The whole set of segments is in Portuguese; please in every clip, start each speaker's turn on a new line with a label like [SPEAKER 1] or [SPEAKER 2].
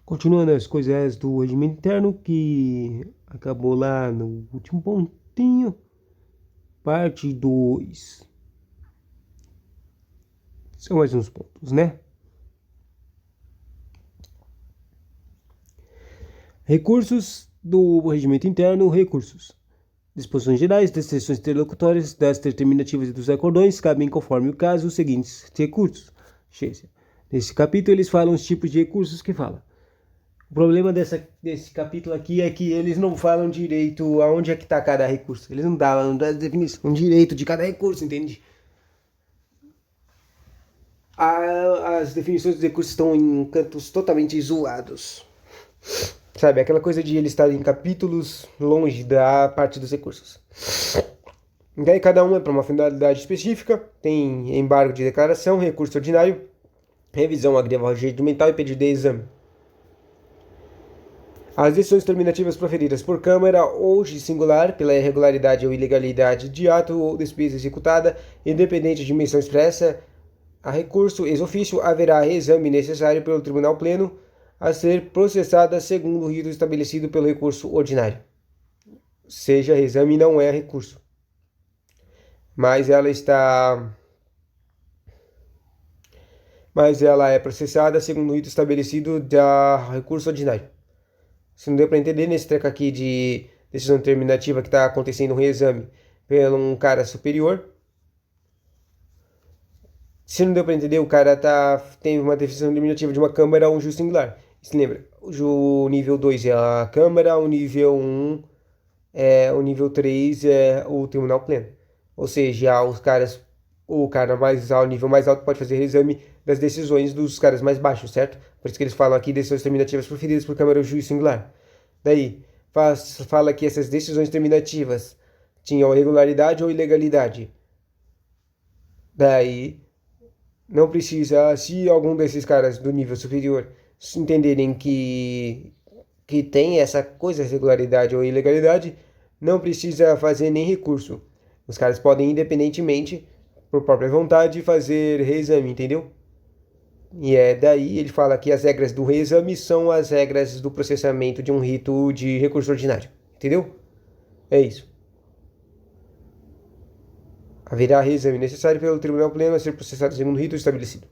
[SPEAKER 1] Continuando as coisas do regimento interno, que acabou lá no último pontinho, parte 2. São mais uns pontos, né? Recursos do regimento interno, recursos. Disposições gerais das seções interlocutórias, das determinativas e dos acordões cabem, conforme o caso, os seguintes recursos. Nesse capítulo eles falam os tipos de recursos que fala. O problema desse capítulo aqui é que eles não falam direito aonde é que está cada recurso. Eles não dão a definição direito de cada recurso, entende? As definições dos recursos estão em cantos totalmente zoados. Sabe, aquela coisa de eles estarem em capítulos longe da parte dos recursos. Daí cada um é para uma finalidade específica, tem embargo de declaração, recurso ordinário, revisão agravo regimental e pedido de exame. As decisões terminativas proferidas por Câmara ou de singular pela irregularidade ou ilegalidade de ato ou despesa executada, independente de menção expressa a recurso ex ofício, haverá reexame necessário pelo Tribunal Pleno a ser processada segundo o rito estabelecido pelo recurso ordinário. Seja, reexame não é recurso, mas ela é processada segundo o rito estabelecido da recurso ordinário. Se não deu para entender nesse treco aqui de decisão terminativa que está acontecendo um reexame pelo um cara superior. Se não deu para entender, o cara tem uma decisão terminativa de uma Câmara ou um juiz singular. Se lembra? O nível 2 é a Câmara, o nível 1 o nível 3 é o Tribunal Pleno. Ou seja, o cara mais alto, o nível mais alto pode fazer exame das decisões dos caras mais baixos, certo? Por isso que eles falam aqui decisões terminativas proferidas por Câmara ou juiz singular. Daí, fala que essas decisões terminativas tinham irregularidade ou ilegalidade. Daí, não precisa, se algum desses caras do nível superior entenderem que tem essa coisa, irregularidade ou ilegalidade, não precisa fazer nem recurso. Os caras podem, independentemente, por própria vontade, fazer reexame, entendeu? E daí ele fala que as regras do reexame são as regras do processamento de um rito de recurso ordinário, entendeu? É isso. Haverá reexame necessário pelo Tribunal Pleno a ser processado segundo o rito estabelecido.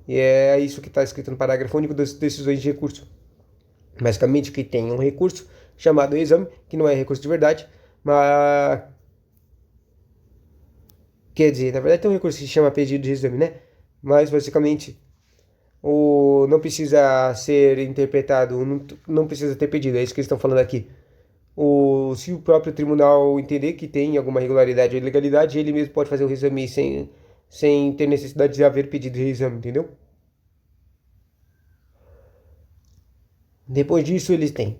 [SPEAKER 1] E é isso que está escrito no parágrafo único das decisões de recurso. Basicamente, que tem um recurso chamado exame, que não é recurso de verdade, mas... Quer dizer, na verdade tem um recurso que se chama pedido de exame, né? Mas, basicamente, não precisa ser interpretado, não precisa ter pedido, é isso que eles estão falando aqui. Se o próprio tribunal entender que tem alguma irregularidade ou ilegalidade, ele mesmo pode fazer o exame sem ter necessidade de haver pedido de exame, entendeu? Depois disso, eles têm,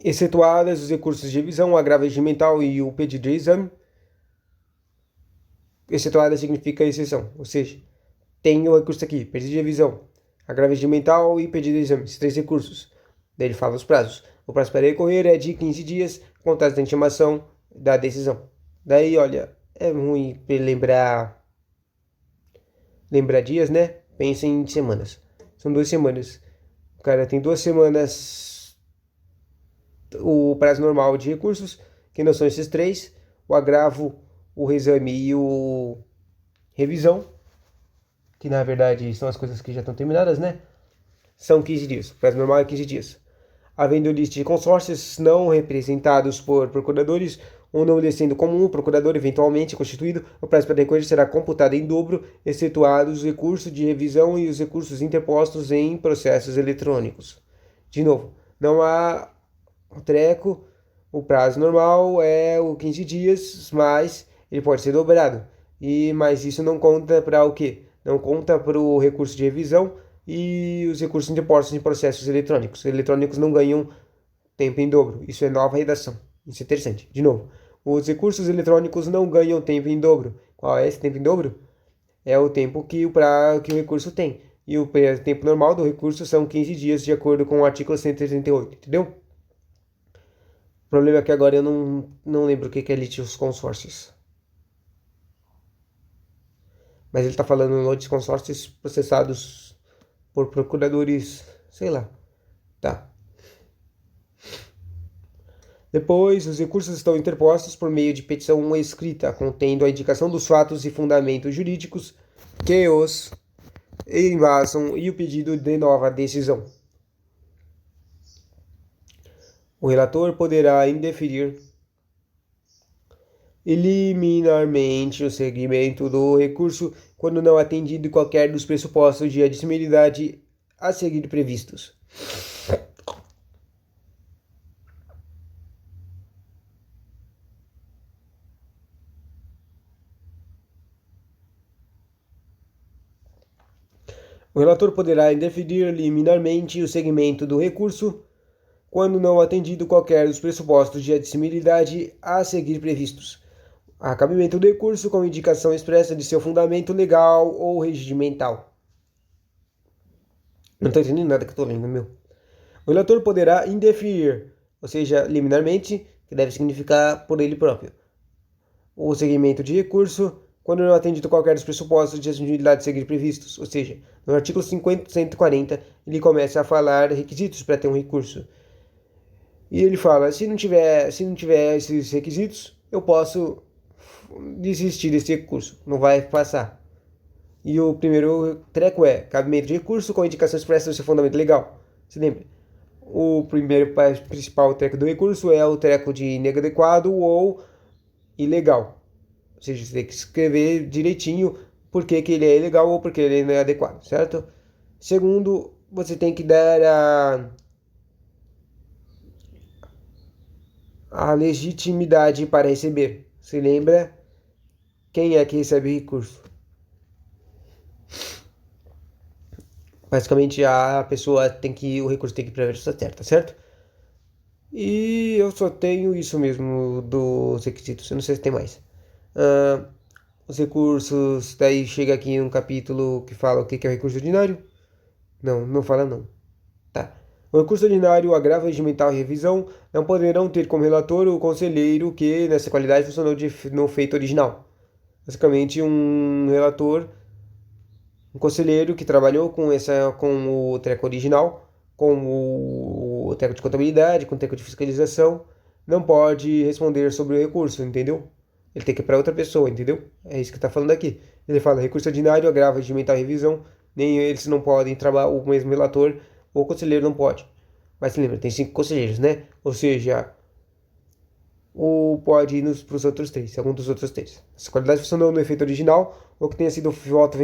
[SPEAKER 1] excetuadas os recursos de revisão, o agravo regimental e o pedido de exame. Excetuada significa exceção, ou seja, tem o recurso aqui, pedido de revisão, agravo regimental e pedido de exame, esses 3 recursos. Daí ele fala os prazos. O prazo para recorrer é de 15 dias, contados da intimação da decisão. Daí, olha, é ruim lembrar dias, né? Pensa em semanas. São 2 semanas. O cara tem 2 semanas o prazo normal de recursos, que não são esses 3, o agravo, o reexame e o revisão, que na verdade são as coisas que já estão terminadas, né? São 15 dias. O prazo normal é 15 dias. Havendo lista de consórcios não representados por procuradores ou não descendo como um procurador eventualmente constituído, o prazo para recorrer será computado em dobro, excetuados os recursos de revisão e os recursos interpostos em processos eletrônicos. De novo, não há treco, o prazo normal é o 15 dias, mas ele pode ser dobrado. Mas isso não conta para o quê? Não conta para o recurso de revisão e os recursos interpostos em processos eletrônicos. Os eletrônicos não ganham tempo em dobro. Isso é nova redação. Isso é interessante. De novo, os recursos eletrônicos não ganham tempo em dobro. Qual é esse tempo em dobro? É o tempo que o recurso tem. E o tempo normal do recurso são 15 dias, de acordo com o artigo 138, entendeu? O problema é que agora eu não lembro o que é litígios consórcios. Mas ele está falando no de consórcios processados por procuradores, sei lá. Tá. Depois, os recursos estão interpostos por meio de petição escrita, contendo a indicação dos fatos e fundamentos jurídicos que os embasam e o pedido de nova decisão. O relator poderá indeferir liminarmente o segmento do recurso quando não atendido qualquer dos pressupostos de admissibilidade a seguir previstos. O relator poderá indeferir liminarmente o segmento do recurso quando não atendido qualquer dos pressupostos de admissibilidade a seguir previstos. Acabamento do recurso com indicação expressa de seu fundamento legal ou regimental. Não estou entendendo nada que eu estou lendo, meu. O relator poderá indeferir, ou seja, liminarmente, que deve significar por ele próprio, o segmento de recurso quando não atendido qualquer dos pressupostos de admissibilidade a seguir previstos. Ou seja, no artigo 140, ele começa a falar requisitos para ter um recurso. E ele fala, se não tiver esses requisitos, eu posso desistir desse recurso, não vai passar. E o primeiro treco é cabimento de recurso com indicação expressa do seu fundamento legal. Se lembra? O primeiro principal treco do recurso é o treco de inadequado ou ilegal. Ou seja, você tem que escrever direitinho por que ele é ilegal ou porque ele não é adequado, certo? Segundo, você tem que dar a legitimidade para receber. Se lembra? Quem é que recebe recurso? Basicamente, a pessoa o recurso tem que ir para a pessoa certa, certo? E eu só tenho isso mesmo dos requisitos, eu não sei se tem mais. Os recursos, daí chega aqui um capítulo que fala o que é o recurso ordinário. Não fala não. Tá. O recurso ordinário, agravo regimental e revisão não poderão ter como relator o conselheiro que, nessa qualidade, funcionou no feito original. Basicamente, um relator, um conselheiro que trabalhou com o treco original, com o treco de contabilidade, com o treco de fiscalização, não pode responder sobre o recurso, entendeu? Ele tem que ir para outra pessoa, entendeu? É isso que está falando aqui. Ele fala recurso ordinário, agravo regimental e revisão, nem eles não podem trabalhar, o mesmo relator ou conselheiro não pode. Mas se lembra, tem 5 conselheiros, né? Ou seja, pode ir para os outros 3, algum dos outros 3. Essa qualidade funcionou no efeito original, ou que tenha sido voto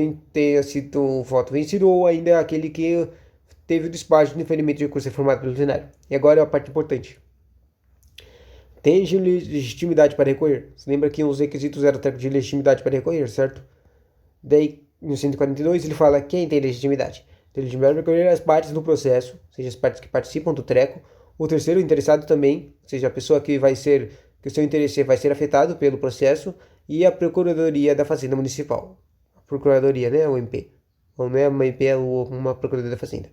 [SPEAKER 1] vencido, ou ainda aquele que teve o despacho de inferimento de recurso reformado pelo plenário. E agora é a parte importante. Tem legitimidade para recorrer. Você lembra que os requisitos eram de legitimidade para recorrer, certo? Daí, no 142, ele fala quem tem legitimidade. Tem legitimidade para recorrer as partes do processo, ou seja, as partes que participam do treco. O terceiro interessado também, ou seja, a pessoa que o seu interesse vai ser afetado pelo processo, e a Procuradoria da Fazenda Municipal. A Procuradoria, né? O MP. Ou não é uma MP, é uma Procuradoria da Fazenda.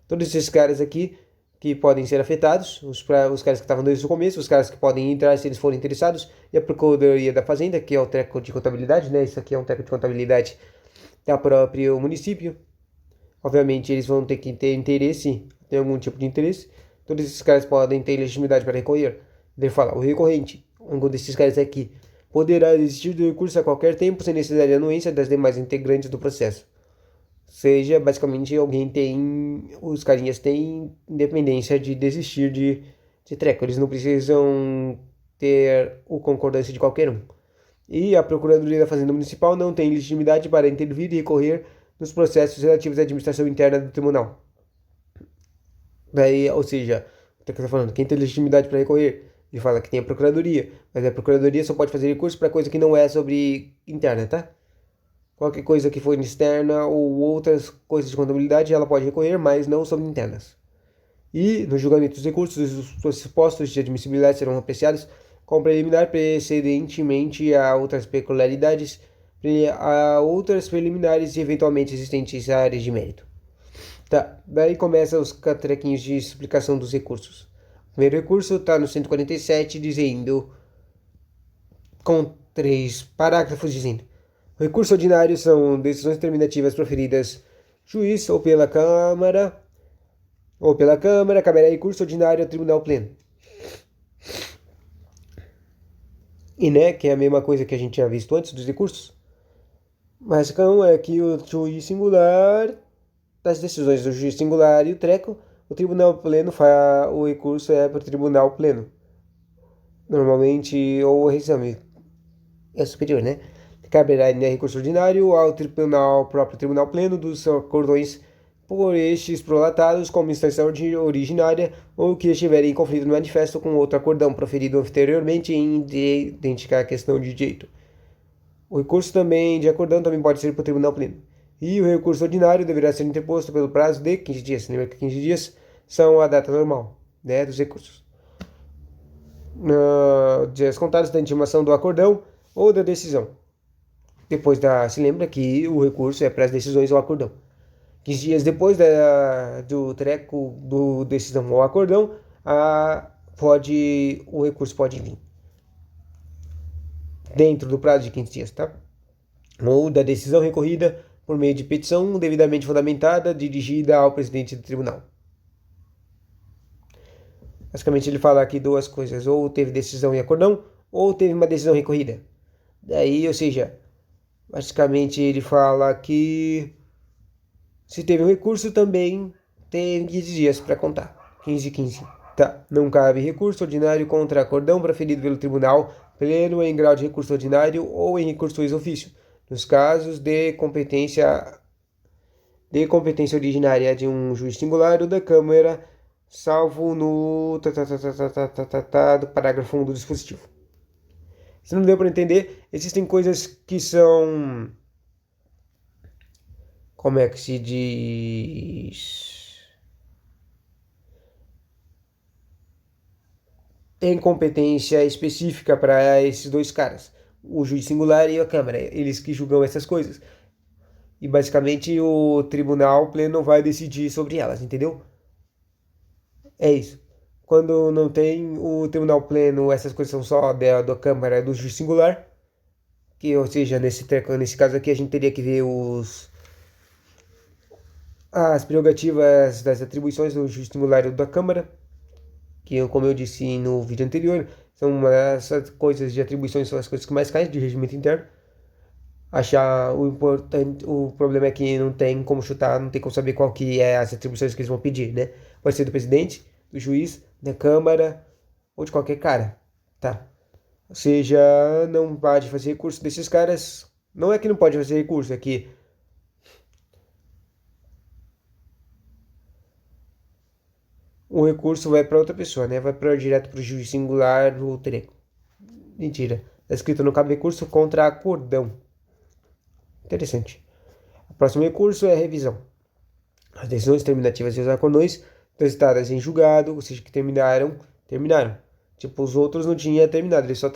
[SPEAKER 1] Todos esses caras aqui que podem ser afetados, os caras que estavam desde o começo, os caras que podem entrar se eles forem interessados, e a Procuradoria da Fazenda, que é o treco de contabilidade, né? Isso aqui é um treco de contabilidade da próprio município. Obviamente, eles vão ter que ter interesse, ter algum tipo de interesse. Todos esses caras podem ter legitimidade para recorrer. Ele fala, o recorrente, um desses caras aqui, poderá desistir do recurso a qualquer tempo sem necessidade de anuência das demais integrantes do processo. Ou seja, basicamente os carinhas têm independência de desistir de treco. Eles não precisam ter a concordância de qualquer um. E a Procuradoria da Fazenda Municipal não tem legitimidade para intervir e recorrer nos processos relativos à administração interna do tribunal. Daí, ou seja, o que está falando? Quem tem legitimidade para recorrer? Ele fala que tem a Procuradoria, mas a Procuradoria só pode fazer recurso para coisa que não é sobre interna, tá? Qualquer coisa que for externa ou outras coisas de contabilidade, ela pode recorrer, mas não sobre internas. E, no julgamento dos recursos, os pressupostos de admissibilidade serão apreciados com preliminar precedentemente a outras peculiaridades, a outras preliminares e eventualmente existentes áreas de mérito. Tá, daí começa os trequinhos de explicação dos recursos. O primeiro recurso está no 147, dizendo, com 3 parágrafos, dizendo: O recurso ordinário são decisões terminativas proferidas juiz ou pela Câmara, caberá recurso ordinário ao Tribunal Pleno. E, né, que é a mesma coisa que a gente tinha visto antes dos recursos. Mas então é que o juiz singular, das decisões do juiz singular e o treco, o Tribunal Pleno faz o recurso para o Tribunal Pleno. Normalmente, ou o exame é superior, né? Caberá recurso ordinário ao próprio Tribunal Pleno dos acordões por estes prolatados como instância originária ou que estiverem em conflito manifesto com outro acordão proferido anteriormente em idêntica questão de direito. O recurso também de acordão também pode ser para o Tribunal Pleno. E o recurso ordinário deverá ser interposto pelo prazo de 15 dias. Lembra que 15 dias são a data normal, né, dos recursos. Dias contados da intimação do acordão ou da decisão. Depois se lembra que o recurso é para as decisões ou acordão. 15 dias depois do treco do decisão ou acordão, o recurso pode vir. Dentro do prazo de 15 dias, tá? Ou da decisão recorrida por meio de petição devidamente fundamentada dirigida ao presidente do tribunal. Basicamente ele fala aqui duas coisas, ou teve decisão e acordão, ou teve uma decisão recorrida. Daí, ou seja, basicamente ele fala que se teve um recurso também tem 15 dias para contar. 15. Tá. Não cabe recurso ordinário contra acordão proferido pelo tribunal pleno em grau de recurso ordinário ou em recurso ex ofício, nos casos de competência originária de um juiz singular ou da Câmara, salvo no do parágrafo 1 do dispositivo. Se não deu para entender, existem coisas que são... Como é que se diz? Tem competência específica para esses dois caras, o juiz singular e a Câmara, eles que julgam essas coisas. E basicamente o Tribunal Pleno vai decidir sobre elas, entendeu? É isso. Quando não tem o Tribunal Pleno, essas coisas são só da Câmara do juiz singular, que, ou seja, nesse caso aqui a gente teria que ver as prerrogativas das atribuições do juiz singular da Câmara, que, como eu disse no vídeo anterior, são essas coisas de atribuições, são as coisas que mais caem de regimento interno. Achar o importante, o problema é que não tem como chutar, não tem como saber qual que é as atribuições que eles vão pedir, né? Pode ser do presidente, do juiz, da Câmara ou de qualquer cara, tá? Ou seja, não pode fazer recurso desses caras. Não é que não pode fazer recurso, é que o recurso vai para outra pessoa, né? Vai direto para o juiz singular do treco. Mentira. Está escrito no cabe recurso contra acordão. Interessante. O próximo recurso é a revisão. As decisões terminativas e os acordões transitadas em julgado, ou seja, que terminaram. Tipo, os outros não tinham terminado, eles só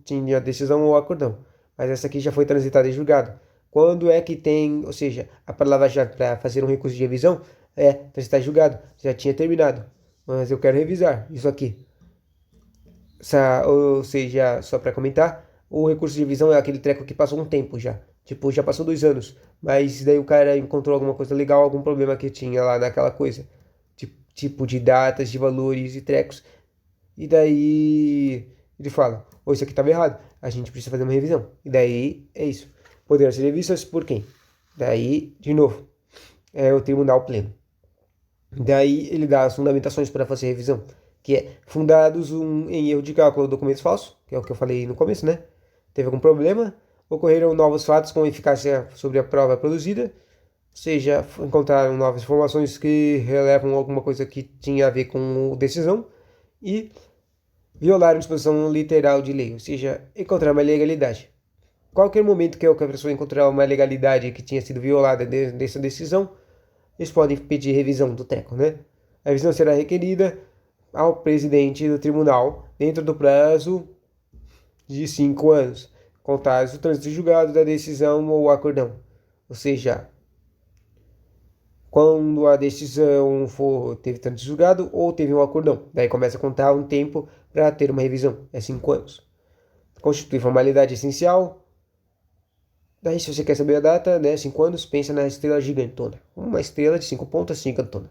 [SPEAKER 1] tinha a decisão ou acordão. Mas essa aqui já foi transitada em julgado. Quando é que tem, ou seja, a palavra-chave para fazer um recurso de revisão é transitar em julgado. Já tinha terminado, mas eu quero revisar isso aqui. Ou seja, só para comentar, o recurso de revisão é aquele treco que passou um tempo já. Tipo, já passou 2 anos, mas daí o cara encontrou alguma coisa legal, algum problema que tinha lá naquela coisa. Tipo de datas, de valores e trecos. E daí ele fala, isso aqui estava errado, a gente precisa fazer uma revisão. E daí é isso. Poderão ser revistas por quem? Daí, de novo, é o Tribunal Pleno. Daí ele dá as fundamentações para fazer revisão, que é fundados em erro de cálculo ou documentos falsos, que é o que eu falei no começo, né? Teve algum problema, ocorreram novos fatos com eficácia sobre a prova produzida, ou seja, encontraram novas informações que relevam alguma coisa que tinha a ver com decisão e violaram disposição literal de lei, ou seja, encontrar uma ilegalidade. Qualquer momento que a pessoa encontrar uma ilegalidade que tinha sido violada dessa decisão, eles podem pedir revisão do treco, né? A revisão será requerida ao presidente do tribunal dentro do prazo de 5 anos, contados o trânsito julgado da decisão ou acordão. Ou seja, quando a decisão teve trânsito julgado ou teve um acordão. Daí começa a contar um tempo para ter uma revisão. É 5 anos. Constitui formalidade essencial Daí, se você quer saber a data, né, 5 anos, pensa na estrela gigantona. Uma estrela de 5 pontas gigantona.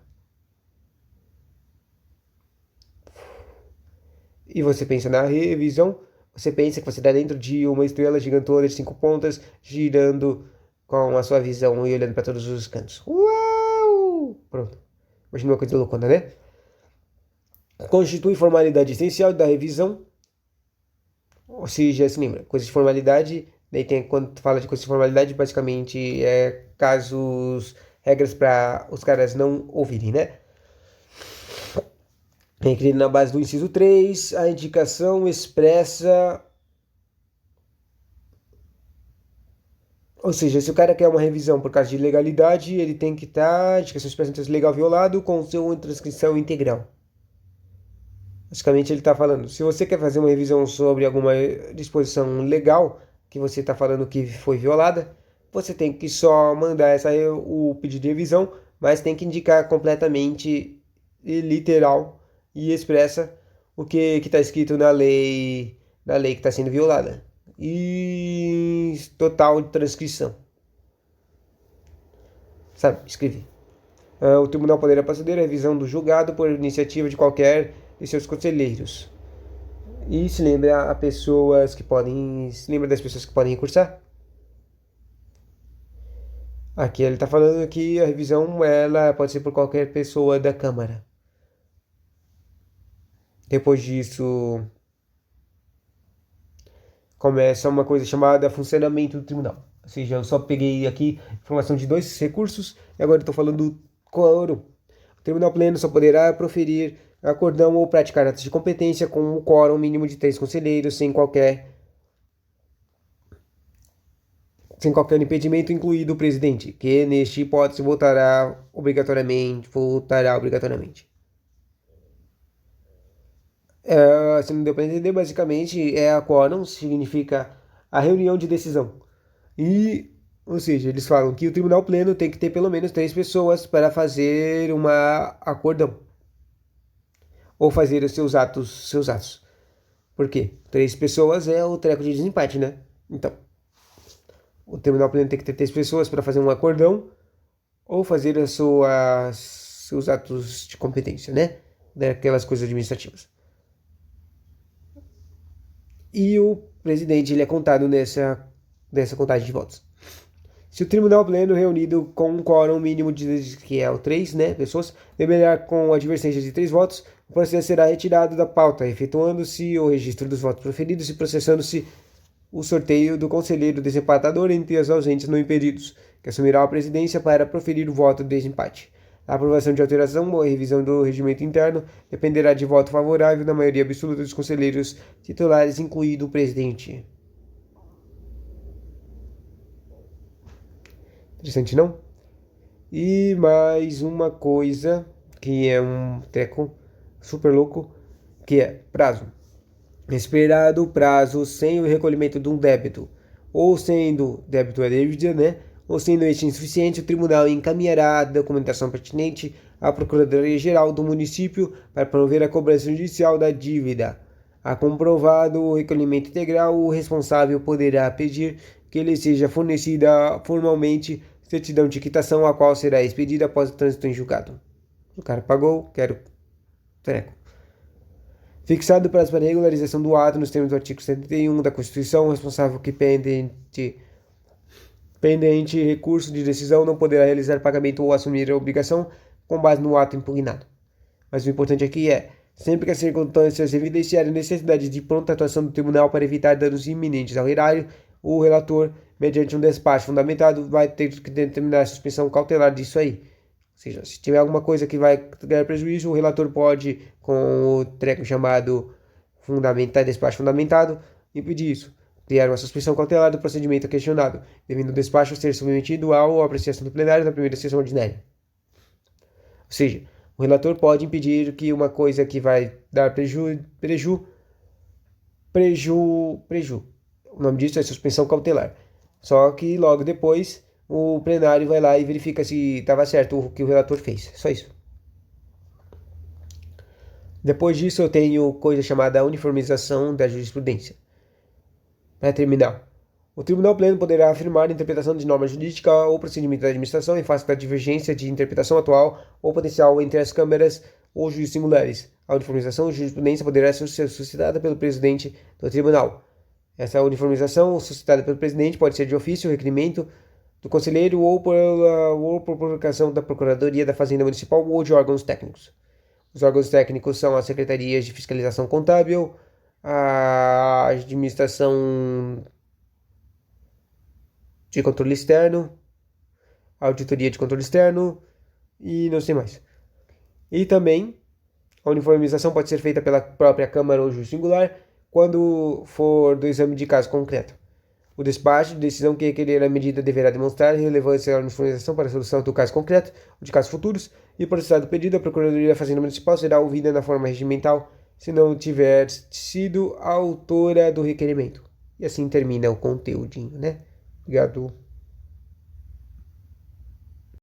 [SPEAKER 1] E você pensa na revisão, você pensa que você está dentro de uma estrela gigantona de 5 pontas, girando com a sua visão e olhando para todos os cantos. Uau! Pronto. Imagina uma coisa loucona, né? Constitui formalidade essencial da revisão. Ou seja, se lembra, coisa de formalidade, daí tem, quando fala de coisa de formalidade, basicamente é casos, regras para os caras não ouvirem, né? Requerido na base do inciso 3, a indicação expressa. Ou seja, se o cara quer uma revisão por causa de ilegalidade, ele tem que estar, indicação expressa de legal violado, com sua transcrição integral. Basicamente, ele está falando, se você quer fazer uma revisão sobre alguma disposição legal que você está falando que foi violada, você tem que só mandar o pedido de revisão, mas tem que indicar completamente literal e expressa o que está escrito na lei que está sendo violada. E total de transcrição. Sabe, escrever. O tribunal poderá proceder à revisão do julgado por iniciativa de qualquer de seus conselheiros. E se lembra a pessoas que podem. Se lembra das pessoas que podem recursar? Aqui ele está falando que a revisão ela pode ser por qualquer pessoa da Câmara. Depois disso, começa uma coisa chamada funcionamento do tribunal. Ou seja, eu só peguei aqui informação de 2 recursos e agora estou falando do quórum. O tribunal pleno só poderá proferir acordão ou praticar atos de competência com um quórum mínimo de 3 conselheiros, sem qualquer impedimento, incluído o presidente, que neste hipótese votará obrigatoriamente. Se não deu para entender, basicamente a quórum significa a reunião de decisão. Ou seja, eles falam que o tribunal pleno tem que ter pelo menos 3 pessoas para fazer uma acordão. Ou fazer os seus atos. Por quê? 3 pessoas é o treco de desempate, né? Então, o tribunal pleno tem que ter 3 pessoas para fazer um acordão ou fazer seus atos de competência, né? Daquelas coisas administrativas. E o presidente ele é contado nessa contagem de votos. Se o tribunal pleno reunido com um quórum mínimo que é o 3, né, pessoas, deliberar com a divergência de 3 votos, o processo será retirado da pauta, efetuando-se o registro dos votos proferidos e processando-se o sorteio do conselheiro desempatador entre os ausentes não impedidos, que assumirá a presidência para proferir o voto de desempate. A aprovação de alteração ou revisão do regimento interno dependerá de voto favorável da maioria absoluta dos conselheiros titulares, incluído o presidente. Interessante, não? E mais uma coisa que é um treco super louco, que é prazo. Esperado o prazo sem o recolhimento de um débito, ou sendo débito a dívida, né? Ou sendo este insuficiente, o tribunal encaminhará a documentação pertinente à Procuradoria-Geral do município para promover a cobrança judicial da dívida. A comprovado o recolhimento integral, o responsável poderá pedir que lhe seja fornecida formalmente certidão de quitação, a qual será expedida após o trânsito em julgado. O cara pagou, quero treco. Fixado prazo para regularização do ato nos termos do artigo 71 da Constituição, o responsável que pendente recurso de decisão não poderá realizar pagamento ou assumir a obrigação com base no ato impugnado. Mas o importante aqui é, sempre que as circunstâncias evidenciarem a necessidade de pronta atuação do tribunal para evitar danos iminentes ao erário, o relator, mediante um despacho fundamentado, vai ter que determinar a suspensão cautelar disso aí. Ou seja, se tiver alguma coisa que vai ganhar prejuízo, o relator pode, com o treco chamado despacho fundamentado, impedir isso. Criar uma suspensão cautelar do procedimento questionado, devendo o despacho ser submetido à apreciação do plenário na primeira sessão ordinária. Ou seja, o relator pode impedir que uma coisa que vai dar preju. O nome disso é suspensão cautelar. Só que logo depois o plenário vai lá e verifica se estava certo o que o relator fez. Só isso. Depois disso eu tenho coisa chamada uniformização da jurisprudência. Para terminar, O Tribunal Pleno poderá afirmar a interpretação de norma jurídica ou procedimento da administração em face da divergência de interpretação atual ou potencial entre as câmaras ou juízes singulares. A uniformização de jurisprudência poderá ser suscitada pelo presidente do tribunal. Essa uniformização suscitada pelo presidente pode ser de ofício, requerimento do conselheiro ou por publicação da Procuradoria da Fazenda Municipal ou de órgãos técnicos. Os órgãos técnicos são as secretarias de fiscalização contábil, a administração de controle externo, a auditoria de controle externo e não sei mais. E também a uniformização pode ser feita pela própria Câmara ou juiz singular quando for do exame de caso concreto. O despacho de decisão que requerer a medida deverá demonstrar relevância da uniformização para a solução do caso concreto ou de casos futuros e, por estado do pedido, a Procuradoria da Fazenda Municipal será ouvida na forma regimental se não tiver sido autora do requerimento. E assim termina o conteúdinho, né? Obrigado.